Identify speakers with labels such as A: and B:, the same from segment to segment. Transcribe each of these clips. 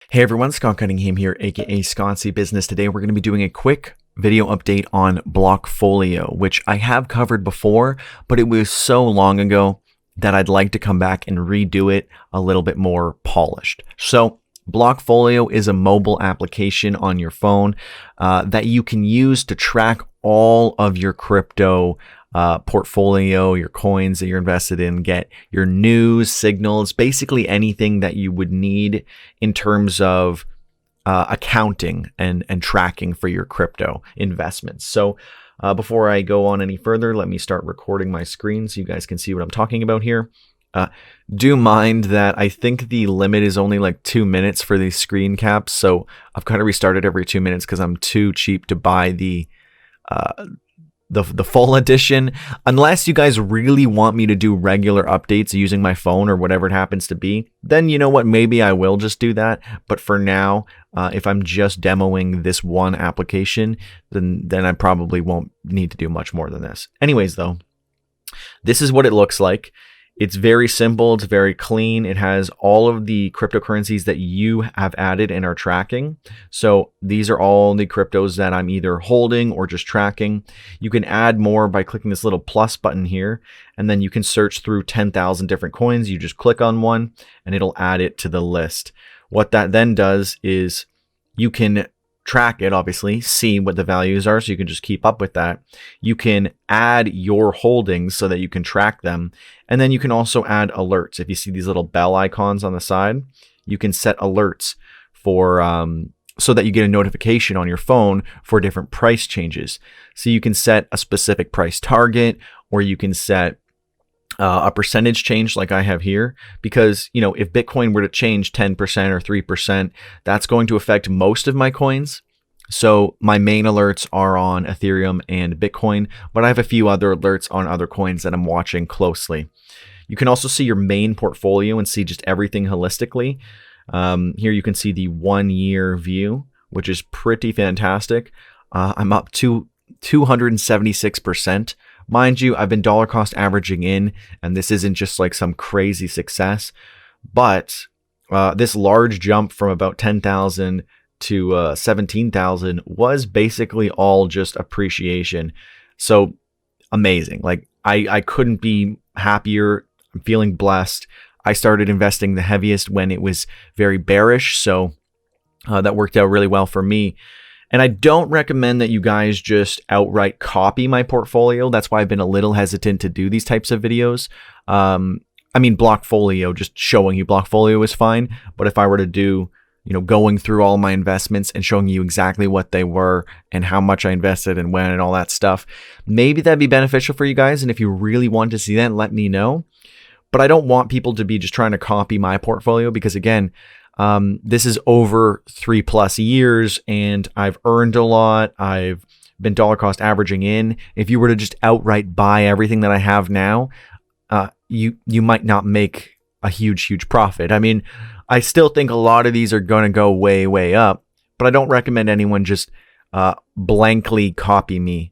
A: Hey everyone, Scott Cunningham here, aka Sconcy Business. Today we're going to be doing a quick video update on Blockfolio, which I have covered before, but it was so long ago that I'd like to come back and redo it a little bit more polished. So Blockfolio is a mobile application on your phone that you can use to track all of your crypto portfolio, your coins that you're invested in, get your news, signals, basically anything that you would need in terms of accounting and tracking for your crypto investments. So before I go on any further, let me start recording my screen so you guys can see what I'm talking about here. Do mind that I think the limit is only like 2 minutes for these screen caps, so I've kind of restarted every 2 minutes because I'm too cheap to buy the full edition. Unless you guys really want me to do regular updates using my phone or whatever it happens to be, then you know what, maybe I will just do that. But for now, if I'm just demoing this one application, then I probably won't need to do much more than this. Anyways though, this is what it looks like. It's very simple. It's very clean. It has all of the cryptocurrencies that you have added and are tracking. So these are all the cryptos that I'm either holding or just tracking. You can add more by clicking this little plus button here, and then you can search through 10,000 different coins. You just click on one and it'll add it to the list. What that then does is you can track it, obviously, see what the values are, so you can just keep up with that. You can add your holdings so that you can track them, and then you can also add alerts. If you see these little bell icons on the side, you can set alerts for so that you get a notification on your phone for different price changes. So you can set a specific price target, or you can set a percentage change like I have here, because if Bitcoin were to change 10% or 3%, that's going to affect most of my coins. So my main alerts are on Ethereum and Bitcoin, but I have a few other alerts on other coins that I'm watching closely. You can also see your main portfolio and see just everything holistically. Here you can see the 1 year view, which is pretty fantastic. I'm up to 276%. Mind you, I've been dollar cost averaging in, and this isn't just like some crazy success, but this large jump from about 10,000 to 17,000 was basically all just appreciation. So amazing. Like I couldn't be happier. I'm feeling blessed. I started investing the heaviest when it was very bearish, so that worked out really well for me. And I don't recommend that you guys just outright copy my portfolio. That's why I've been a little hesitant to do these types of videos. I mean, Blockfolio, just showing you Blockfolio is fine. But if I were to do, going through all my investments and showing you exactly what they were and how much I invested and when and all that stuff, maybe that'd be beneficial for you guys. And if you really want to see that, let me know. But I don't want people to be just trying to copy my portfolio because, again, this is over 3+ years and I've earned a lot. I've been dollar cost averaging in. If you were to just outright buy everything that I have now, you might not make a huge profit. I mean, I still think a lot of these are going to go way up, but I don't recommend anyone just blankly copy me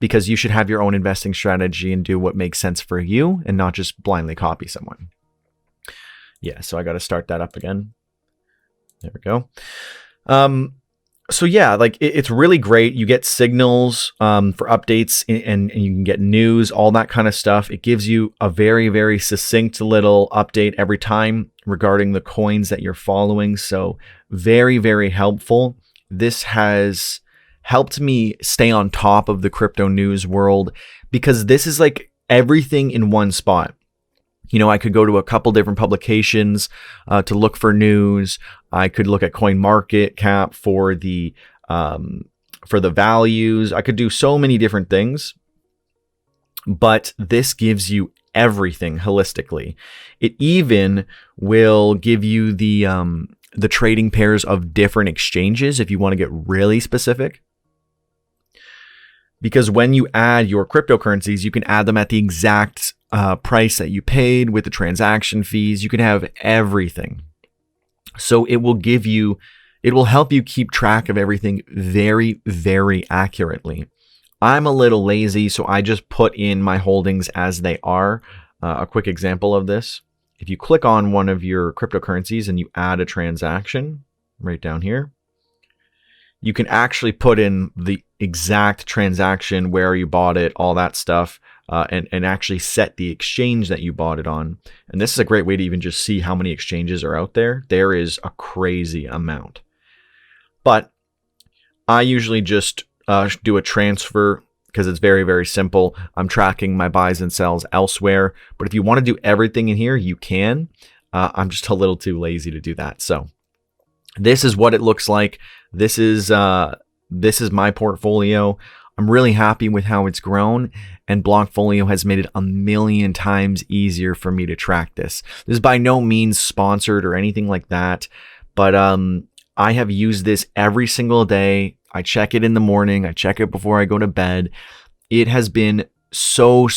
A: because you should have your own investing strategy and do what makes sense for you and not just blindly copy someone. Yeah, so I got to start that up again. There we go. So yeah, like it's really great. You get signals for updates and you can get news, all that kind of stuff. It gives you a very succinct little update every time regarding the coins that you're following. So very helpful. This has helped me stay on top of the crypto news world because this is like everything in one spot. I could go to a couple different publications to look for news. I could look at CoinMarketCap for the values. I could do so many different things, but this gives you everything holistically. It even will give you the trading pairs of different exchanges if you want to get really specific. Because when you add your cryptocurrencies, you can add them at the exact price that you paid with the transaction fees. You can have everything. So it will help you keep track of everything very accurately. I'm a little lazy, so I just put in my holdings as they are. A quick example of this if you click on one of your cryptocurrencies and you add a transaction right down here, you can actually put in the exact transaction, where you bought it, all that stuff, and actually set the exchange that you bought it on. And this is a great way to even just see how many exchanges are out there. There is a crazy amount. But I usually just do a transfer because it's very, very simple. I'm tracking my buys and sells elsewhere. But if you want to do everything in here, you can. I'm just a little too lazy to do that. So this is what it looks like. This is my portfolio. I'm really happy with how it's grown, and Blockfolio has made it 1,000,000 times easier for me to track this. This is by no means sponsored or anything like that, but I have used this every single day. I check it in the morning. I check it before I go to bed. It has been so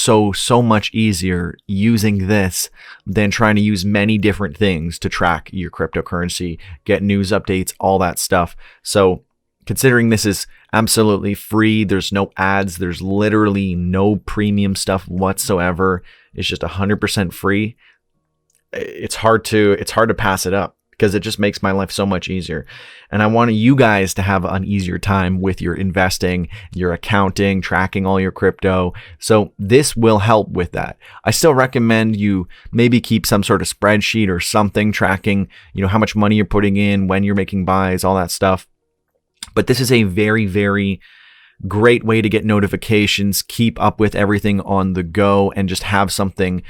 A: much easier using this than trying to use many different things to track your cryptocurrency, get news updates, all that stuff. So considering this is absolutely free, there's no ads, there's literally no premium stuff whatsoever. It's just 100% free. It's hard to pass it up, because it just makes my life so much easier. And I want you guys to have an easier time with your investing, your accounting, tracking all your crypto. So this will help with that. I still recommend you maybe keep some sort of spreadsheet or something tracking, how much money you're putting in, when you're making buys, all that stuff. But this is a very, very great way to get notifications, keep up with everything on the go, and just have something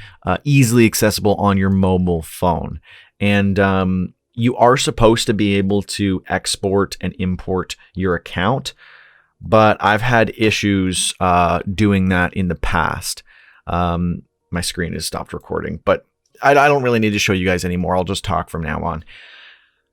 A: easily accessible on your mobile phone. And you are supposed to be able to export and import your account, but I've had issues doing that in the past. My screen has stopped recording, but I don't really need to show you guys anymore. I'll just talk from now on.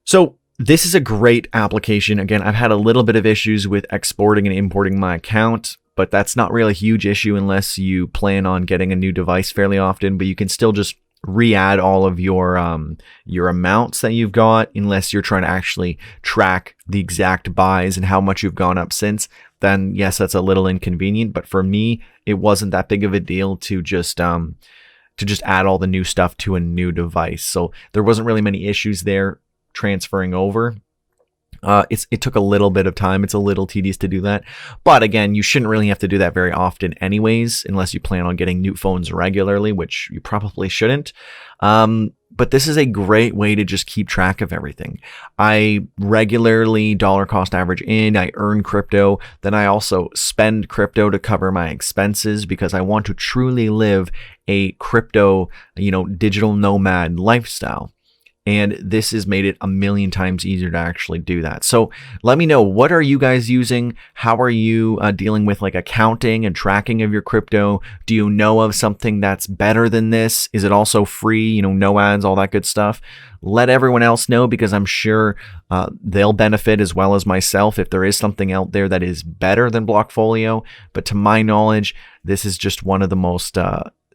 A: So this is a great application. Again, I've had a little bit of issues with exporting and importing my account, but that's not really a huge issue unless you plan on getting a new device fairly often. But you can still just re-add all of your amounts that you've got, unless you're trying to actually track the exact buys and how much you've gone up since. Then yes, that's a little inconvenient. But for me, it wasn't that big of a deal to just add all the new stuff to a new device. So there wasn't really many issues there transferring over. It took a little bit of time. It's a little tedious to do that. But again, you shouldn't really have to do that very often anyways, unless you plan on getting new phones regularly, which you probably shouldn't. But this is a great way to just keep track of everything. I regularly dollar cost average in, I earn crypto, then I also spend crypto to cover my expenses, because I want to truly live a crypto, digital nomad lifestyle. And this has made it 1,000,000 times easier to actually do that. So let me know, what are you guys using? How are you dealing with like accounting and tracking of your crypto? Do you know of something that's better than this? Is it also free? No ads, all that good stuff. Let everyone else know, because I'm sure they'll benefit as well as myself if there is something out there that is better than Blockfolio. But to my knowledge, this is just one of the most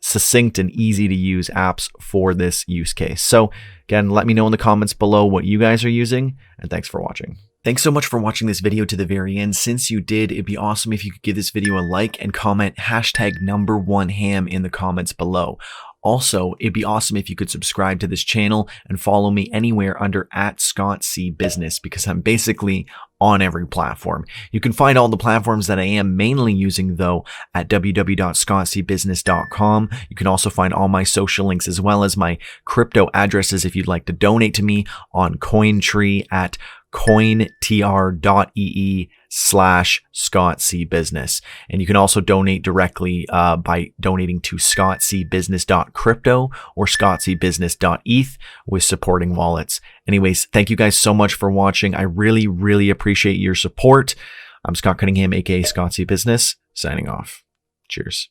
A: succinct and easy to use apps for this use case. So again, let me know in the comments below what you guys are using, and thanks for watching. Thanks so much for watching this video to the very end. Since you did, it'd be awesome if you could give this video a like and comment #1ham in the comments below. Also, it'd be awesome if you could subscribe to this channel and follow me anywhere under @ScottCBusiness, because I'm basically on every platform. You can find all the platforms that I am mainly using though at www.scottcbusiness.com. You can also find all my social links as well as my crypto addresses if you'd like to donate to me on Cointree at cointr.ee/ScottCBusiness. And you can also donate directly by donating to scottcbusiness.crypto or scottcbusiness.eth with supporting wallets. Anyways, thank you guys so much for watching. I really appreciate your support. I'm Scott Cunningham, aka Scott C Business, signing off. Cheers.